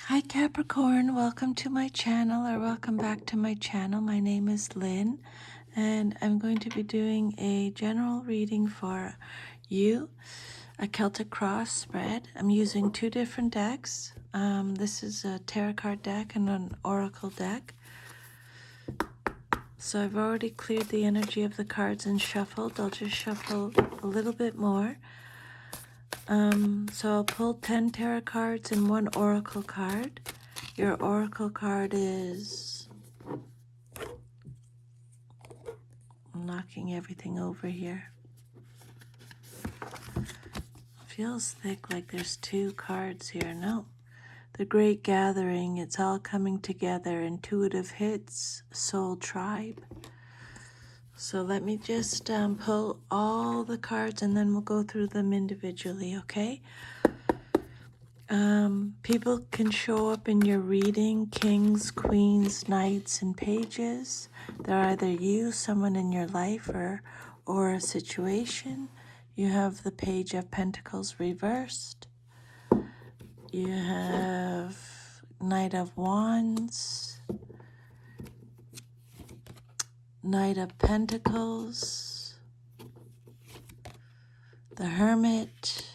Hi Capricorn, welcome to my channel or welcome back to my channel. My name is Lynn and I'm going to be doing a general reading for you, a Celtic cross spread. I'm using two different decks. This is a tarot card deck and an oracle deck. So I've already cleared the energy of the cards and shuffled. I'll just shuffle a little bit more. So I'll pull 10 tarot cards and one oracle card. Your oracle card is, I'm knocking everything over here. Feels thick, like there's two cards here. No. The Great Gathering, it's all coming together. Intuitive hits, soul tribe. So let me just pull all the cards and then we'll go through them individually, okay? People can show up in your reading, kings, queens, knights, and pages. They're either you, someone in your life, or a situation. You have the Page of Pentacles reversed. You have Knight of Wands, Knight of Pentacles, the Hermit,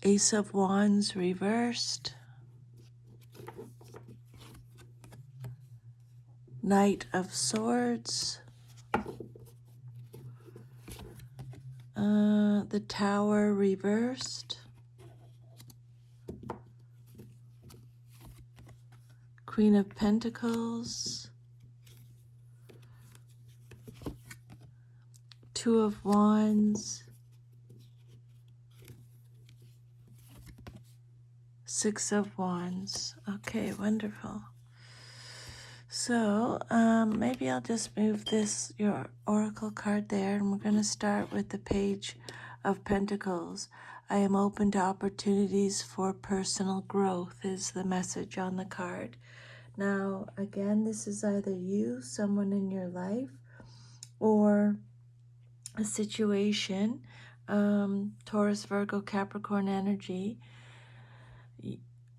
Ace of Wands reversed, Knight of Swords, the Tower reversed, Queen of Pentacles, Two of Wands, Six of Wands. Okay, wonderful. So maybe I'll just move your oracle card there, and we're going to start with the Page of Pentacles. I am open to opportunities for personal growth is the message on the card. Now, again, this is either you, someone in your life, or a situation, Taurus, Virgo, Capricorn energy.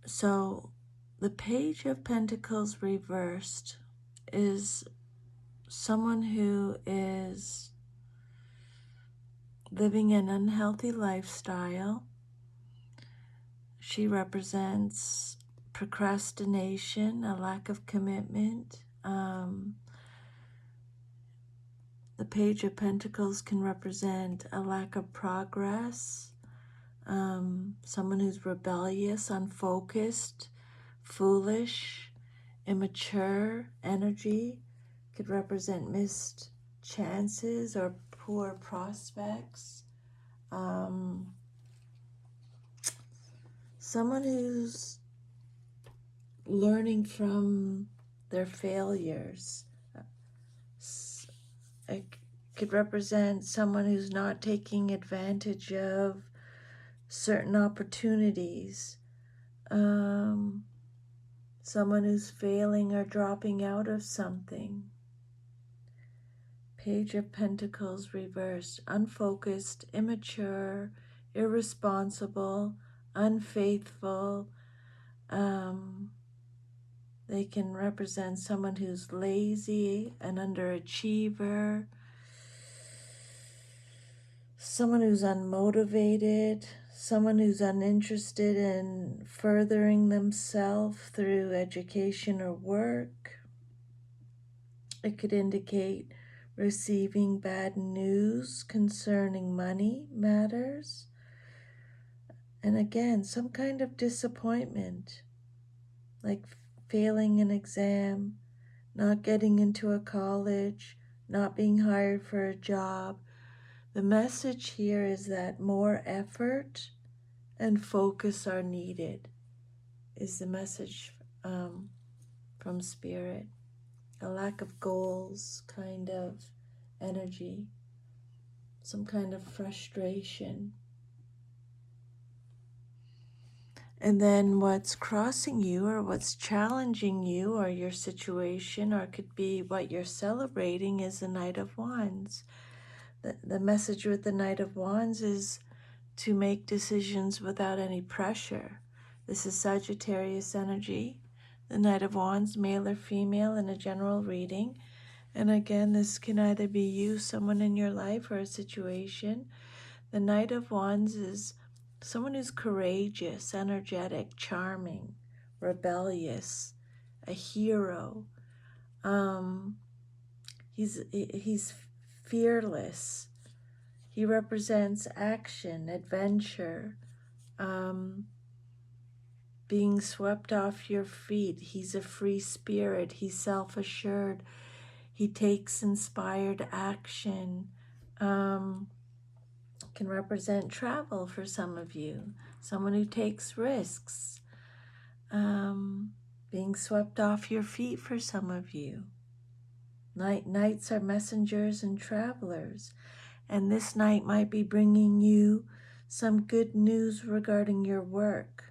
So the Page of Pentacles reversed is someone who is living an unhealthy lifestyle. She represents procrastination, a lack of commitment. The Page of Pentacles can represent a lack of progress, someone who's rebellious, unfocused, foolish, immature energy. Could represent missed chances or poor prospects. Someone who's learning from their failures. It could represent someone who's not taking advantage of certain opportunities. Someone who's failing or dropping out of something. Page of Pentacles reversed, unfocused, immature, irresponsible, unfaithful. They can represent someone who's lazy, an underachiever, someone who's unmotivated, someone who's uninterested in furthering themselves through education or work. It could indicate receiving bad news concerning money matters. And again, some kind of disappointment, like failing an exam, not getting into a college, not being hired for a job. The message here is that more effort and focus are needed, is the message from Spirit. A lack of goals kind of energy, some kind of frustration. And then what's crossing you or what's challenging you or your situation, or it could be what you're celebrating, is the Knight of Wands. The message with the Knight of Wands is to make decisions without any pressure. This is Sagittarius energy, the Knight of Wands, male or female, in a general reading. And again, this can either be you, someone in your life, or a situation. The Knight of Wands is someone who's courageous, energetic, charming, rebellious, a hero. He's fearless. He represents action, adventure, being swept off your feet. He's a free spirit. He's self-assured. He takes inspired action. Can represent travel for some of you. Someone who takes risks. Being swept off your feet for some of you. Knights are messengers and travelers. And this night might be bringing you some good news regarding your work,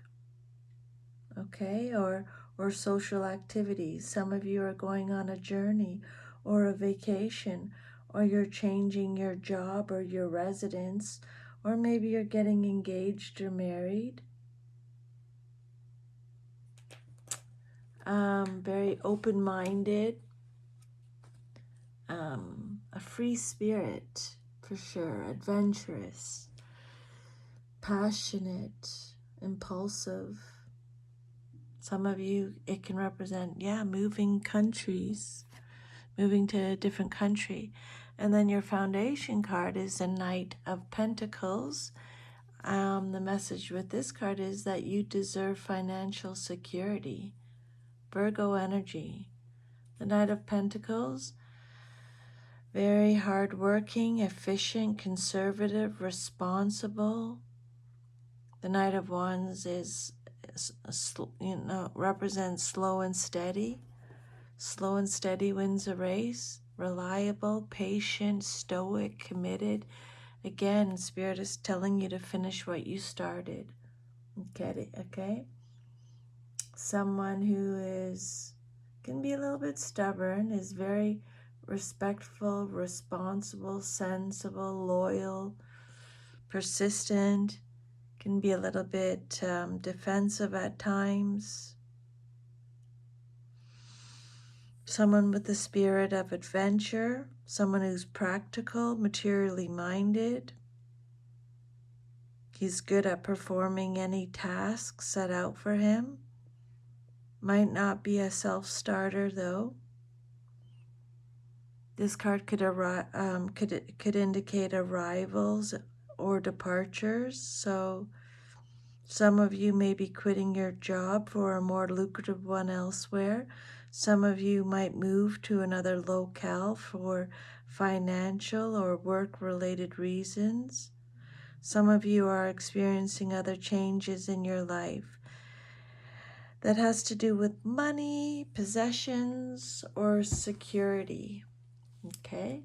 okay, or social activities. Some of you are going on a journey or a vacation, or you're changing your job or your residence, or maybe you're getting engaged or married. Very open-minded, a free spirit for sure, adventurous, passionate, impulsive. Some of you, it can represent, moving countries, moving to a different country. And then your foundation card is the Knight of Pentacles. The message with this card is that you deserve financial security. Virgo energy. The Knight of Pentacles, very hardworking, efficient, conservative, responsible. The Knight of Wands represents slow and steady. Slow and steady wins a race. Reliable, patient, stoic, committed. Again, Spirit is telling you to finish what you started. Get it, okay? Someone who can be a little bit stubborn, is very respectful, responsible, sensible, loyal, persistent, can be a little bit defensive at times. Someone with the spirit of adventure, someone who's practical, materially minded. He's good at performing any task set out for him. Might not be a self-starter though. This card could indicate arrivals or departures. So some of you may be quitting your job for a more lucrative one elsewhere. Some of you might move to another locale for financial or work-related reasons. Some of you are experiencing other changes in your life that has to do with money, possessions, or security. Okay?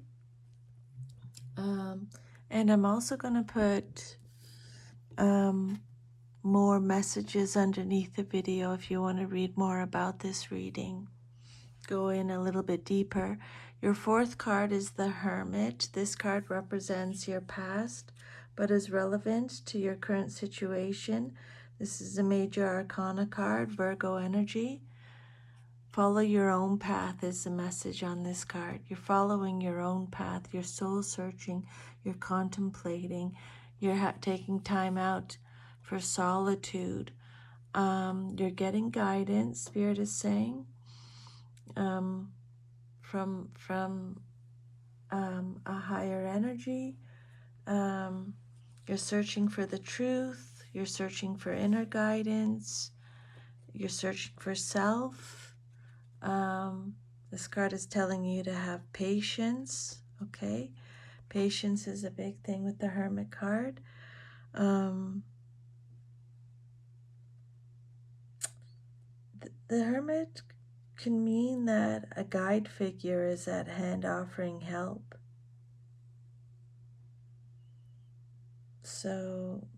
And I'm also going to put more messages underneath the video if you want to read more about this reading. Go in a little bit deeper. Your fourth card is the Hermit. This card represents your past, but is relevant to your current situation. This is a major arcana card, Virgo energy. Follow your own path is the message on this card. You're following your own path. You're soul searching. You're contemplating. You're taking time out for solitude. You're getting guidance, Spirit is saying, from a higher energy. You're searching for the truth. You're searching for inner guidance. You're searching for self. This card is telling you to have patience, okay? Patience is a big thing with the Hermit card. The Hermit can mean that a guide figure is at hand offering help. So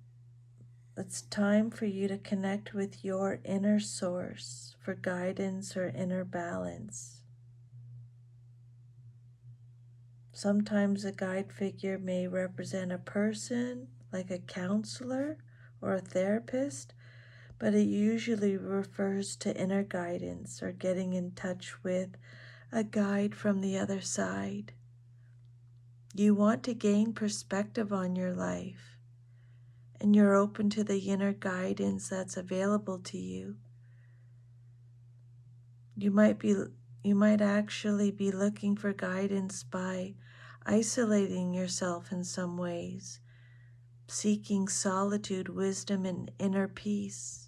it's time for you to connect with your inner source for guidance or inner balance. Sometimes a guide figure may represent a person like a counselor or a therapist, but it usually refers to inner guidance or getting in touch with a guide from the other side. You want to gain perspective on your life, and you're open to the inner guidance that's available to you. You might actually be looking for guidance by isolating yourself in some ways, seeking solitude, wisdom, and inner peace.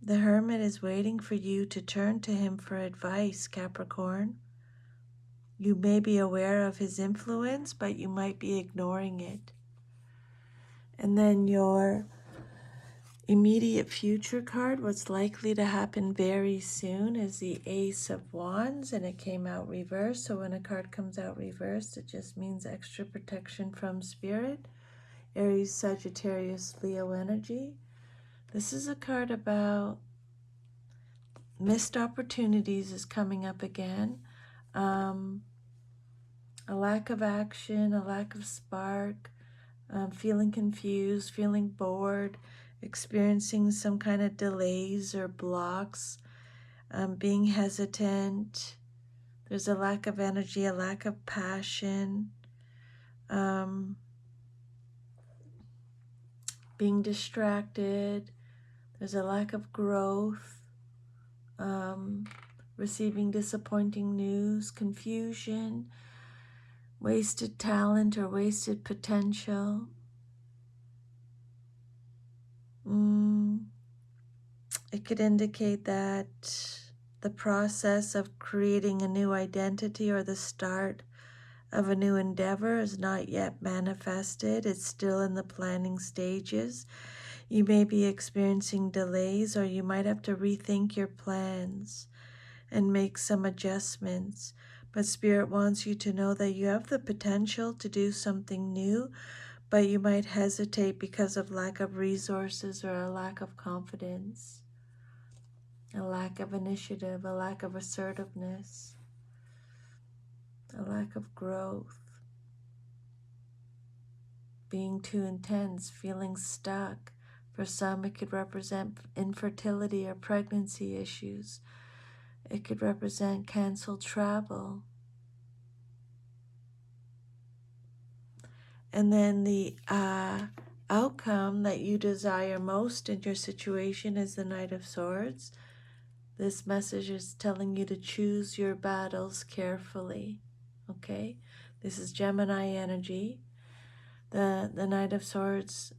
The Hermit is waiting for you to turn to him for advice, Capricorn. You may be aware of his influence, but you might be ignoring it. And then your immediate future card, what's likely to happen very soon, is the Ace of Wands, and it came out reversed. So when a card comes out reversed, it just means extra protection from Spirit. Aries, Sagittarius, Leo energy. This is a card about missed opportunities is coming up again. A lack of action, a lack of spark, feeling confused, feeling bored, experiencing some kind of delays or blocks, being hesitant. There's a lack of energy, a lack of passion, being distracted. There's a lack of growth, receiving disappointing news, confusion, wasted talent or wasted potential. It could indicate that the process of creating a new identity or the start of a new endeavor is not yet manifested. It's still in the planning stages. You may be experiencing delays, or you might have to rethink your plans and make some adjustments. But Spirit wants you to know that you have the potential to do something new, but you might hesitate because of lack of resources or a lack of confidence, a lack of initiative, a lack of assertiveness, a lack of growth, being too intense, feeling stuck. For some, it could represent infertility or pregnancy issues. It could represent canceled travel. And then the outcome that you desire most in your situation is the Knight of Swords. This message is telling you to choose your battles carefully. Okay? This is Gemini energy. The Knight of Swords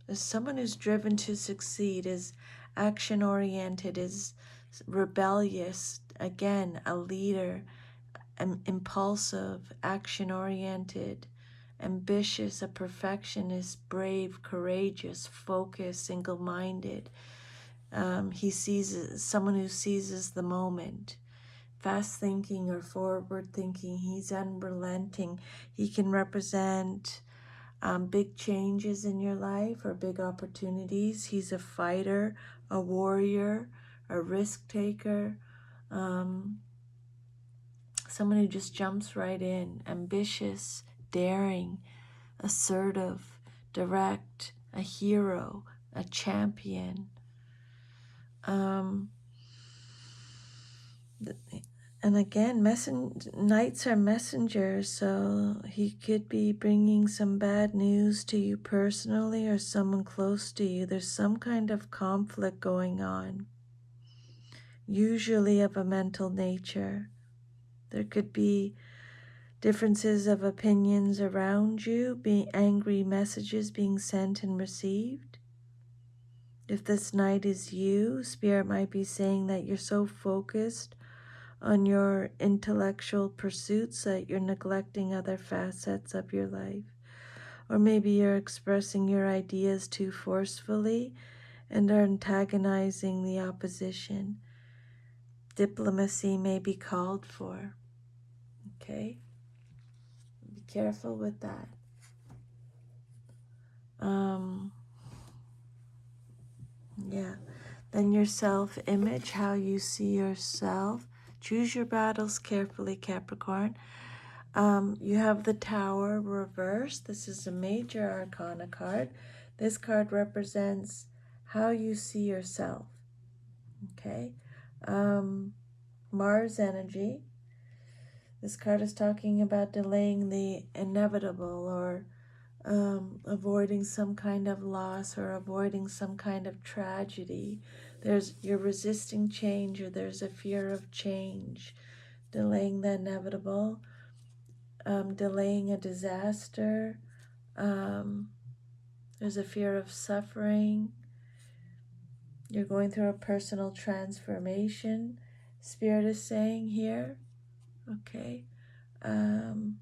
is someone who's driven to succeed, is action-oriented, is rebellious, again, a leader, impulsive, action-oriented, ambitious, a perfectionist, brave, courageous, focused, single-minded. He seizes, someone who seizes the moment. Fast thinking or forward thinking. He's unrelenting. He can represent big changes in your life or big opportunities. He's a fighter, a warrior, a risk taker, someone who just jumps right in, ambitious, daring, assertive, direct, a hero, a champion. And again, knights are messengers, so he could be bringing some bad news to you personally or someone close to you. There's some kind of conflict going on, usually of a mental nature. There could be differences of opinions around you, being angry messages being sent and received. If this knight is you, Spirit might be saying that you're so focused on your intellectual pursuits that you're neglecting other facets of your life. Or maybe you're expressing your ideas too forcefully and are antagonizing the opposition. Diplomacy may be called for. Okay? Be careful with that. Yeah. Then your self-image, how you see yourself. Choose your battles carefully, Capricorn. You have the Tower reversed. This is a major arcana card. This card represents how you see yourself. Okay. Mars energy. This card is talking about delaying the inevitable, or avoiding some kind of loss, or avoiding some kind of tragedy. You're resisting change, or there's a fear of change, delaying the inevitable, delaying a disaster. There's a fear of suffering. You're going through a personal transformation, Spirit is saying here. Okay. Um,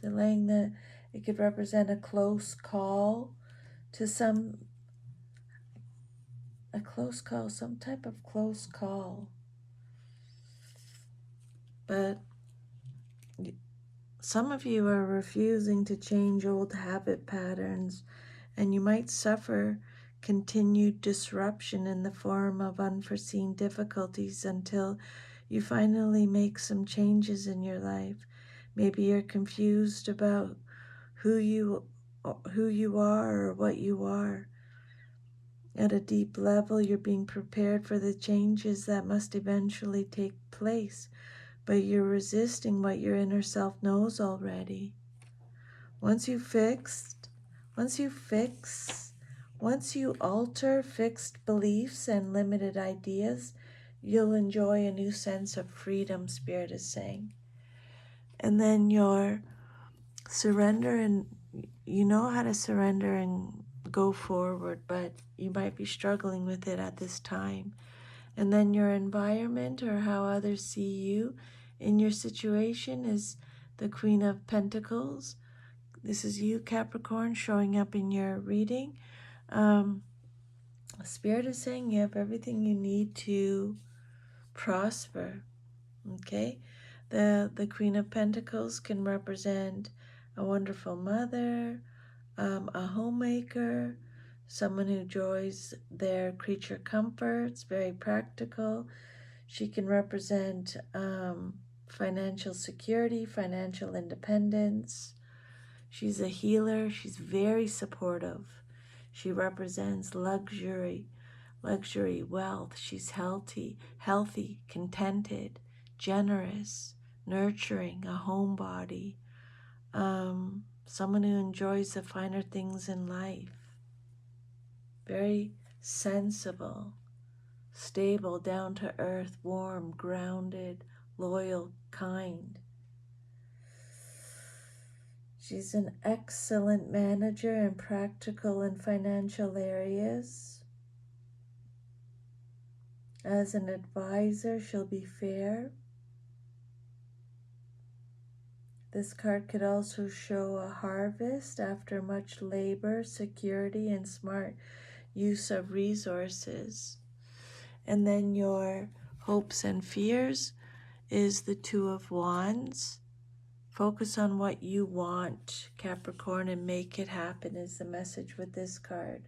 Delaying it could represent a close call to some type of close call. But some of you are refusing to change old habit patterns, and you might suffer continued disruption in the form of unforeseen difficulties until you finally make some changes in your life. Maybe you're confused about who you are or what you are. At a deep level, you're being prepared for the changes that must eventually take place, but you're resisting what your inner self knows already. Once you alter fixed beliefs and limited ideas, you'll enjoy a new sense of freedom, Spirit is saying. And then your surrender, and you know how to surrender and go forward, but you might be struggling with it at this time. And then your environment, or how others see you in your situation, is the Queen of Pentacles. This is you, Capricorn, showing up in your reading. Spirit is saying you have everything you need to prosper. Okay? The Queen of Pentacles can represent a wonderful mother, a homemaker, someone who enjoys their creature comforts, very practical. She can represent financial security, financial independence. She's a healer. She's very supportive. She represents luxury, wealth. She's healthy, contented, generous, nurturing, a homebody, someone who enjoys the finer things in life. Very sensible, stable, down to earth, warm, grounded, loyal, kind. She's an excellent manager in practical and financial areas. As an advisor, she'll be fair. This card could also show a harvest after much labor, security, and smart use of resources. And then your hopes and fears is the Two of Wands. Focus on what you want, Capricorn, and make it happen is the message with this card.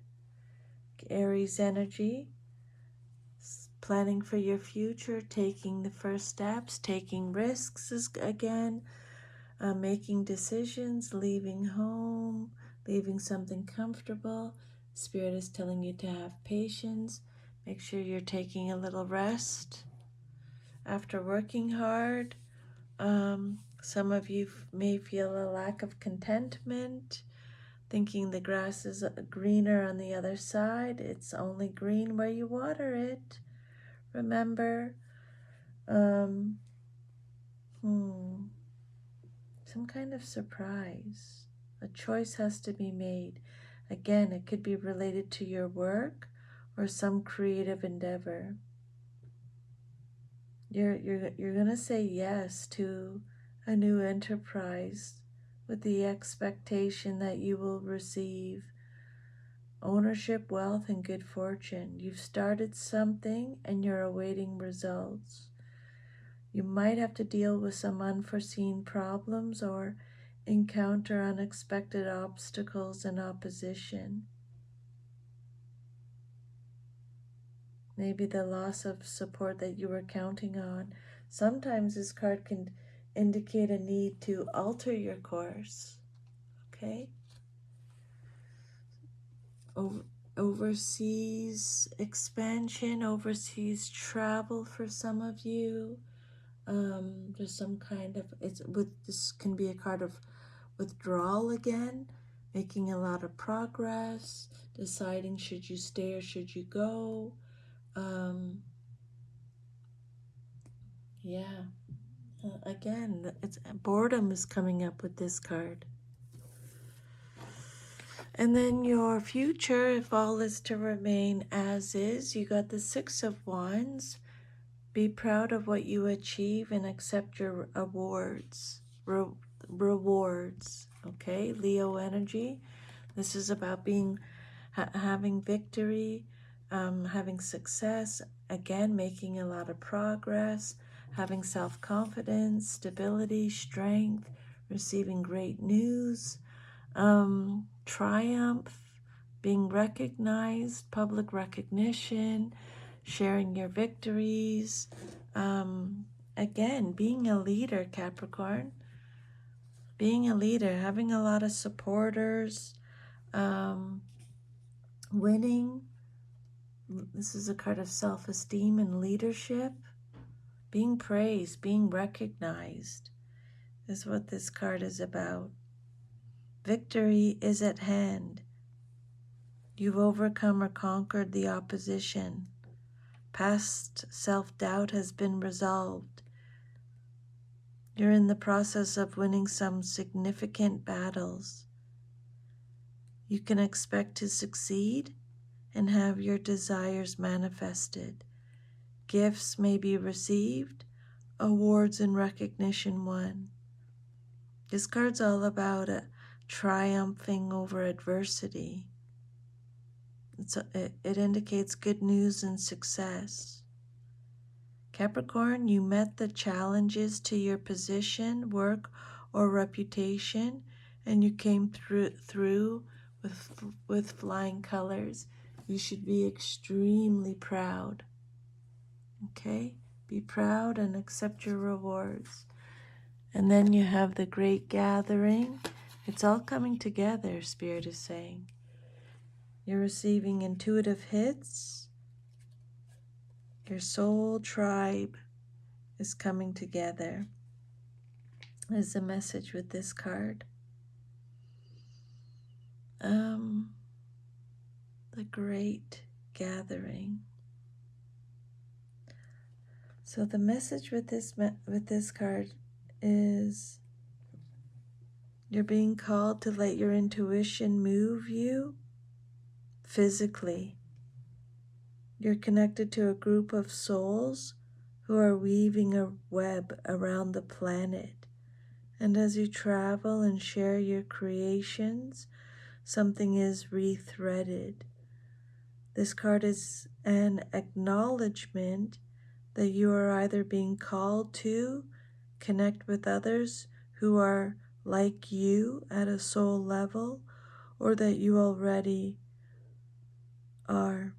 Aries energy, planning for your future, taking the first steps, taking risks is again, making decisions, leaving home, leaving something comfortable. Spirit is telling you to have patience. Make sure you're taking a little rest after working hard. Some of you may feel a lack of contentment, thinking the grass is greener on the other side. It's only green where you water it. Remember, some kind of surprise. A choice has to be made. Again, it could be related to your work or some creative endeavor. You're gonna say yes to a new enterprise with the expectation that you will receive ownership, wealth, and good fortune. You've started something and you're awaiting results. You might have to deal with some unforeseen problems or encounter unexpected obstacles and opposition. Maybe the loss of support that you were counting on. Sometimes this card can indicate a need to alter your course, okay? Overseas expansion, overseas travel for some of you. There's some kind of, this can be a card of withdrawal again, making a lot of progress, deciding should you stay or should you go. Yeah, again, it's boredom is coming up with this card. And then your future, if all is to remain as is, you got the Six of Wands. Be proud of what you achieve and accept your awards, rewards. Okay, Leo energy. This is about being, having victory, having success. Again, making a lot of progress, having self-confidence, stability, strength, receiving great news, triumph, being recognized, public recognition, sharing your victories. Again, being a leader, Capricorn. Being a leader, having a lot of supporters, winning. This is a card of self-esteem and leadership. Being praised, being recognized is what this card is about. Victory is at hand. You've overcome or conquered the opposition. Past self-doubt has been resolved. You're in the process of winning some significant battles. You can expect to succeed and have your desires manifested. Gifts may be received, awards and recognition won. This card's all about triumphing over adversity. It indicates good news and success. Capricorn, you met the challenges to your position, work, or reputation, and you came through with flying colors. You should be extremely proud. Okay? Be proud and accept your rewards. And then you have the great gathering. It's all coming together, Spirit is saying. You're receiving intuitive hits. Your soul tribe is coming together. Is the message with this card. The great gathering. So the message with this card is you're being called to let your intuition move you physically. You're connected to a group of souls who are weaving a web around the planet. And as you travel and share your creations, something is rethreaded. This card is an acknowledgement that you are either being called to connect with others who are like you at a soul level, or that you already are.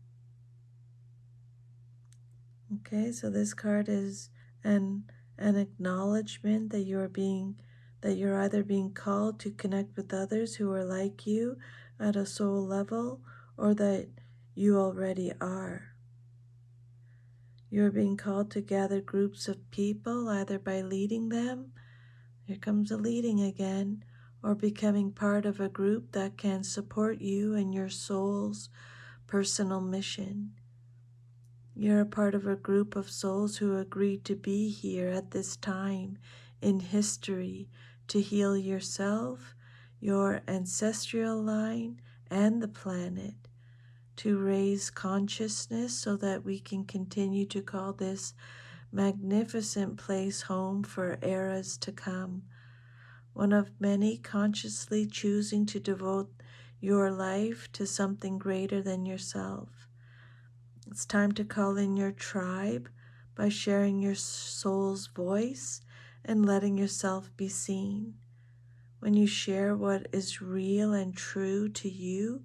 Okay, so this card is an acknowledgement that you're either being called to connect with others who are like you at a soul level, or that you already are. You're being called to gather groups of people, either by leading them, here comes the leading again, or becoming part of a group that can support you in your soul's personal mission. You're a part of a group of souls who agreed to be here at this time in history to heal yourself, your ancestral line, and the planet, to raise consciousness so that we can continue to call this magnificent place home for eras to come. One of many consciously choosing to devote your life to something greater than yourself. It's time to call in your tribe by sharing your soul's voice and letting yourself be seen. When you share what is real and true to you,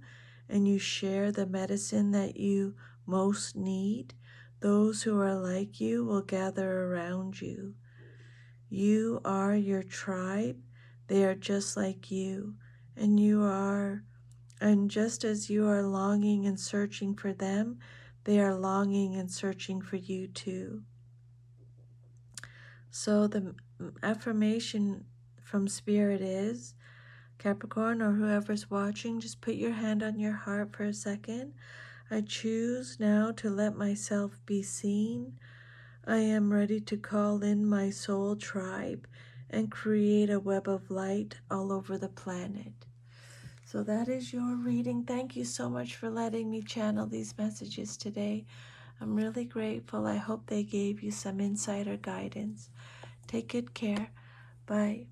and you share the medicine that you most need, those who are like you will gather around you. You are your tribe. They are just like you. And just as you are longing and searching for them, they are longing and searching for you too. So the affirmation from Spirit is, Capricorn or whoever's watching, just put your hand on your heart for a second. I choose now to let myself be seen. I am ready to call in my soul tribe and create a web of light all over the planet. So that is your reading. Thank you so much for letting me channel these messages today. I'm really grateful. I hope they gave you some insight or guidance. Take good care. Bye.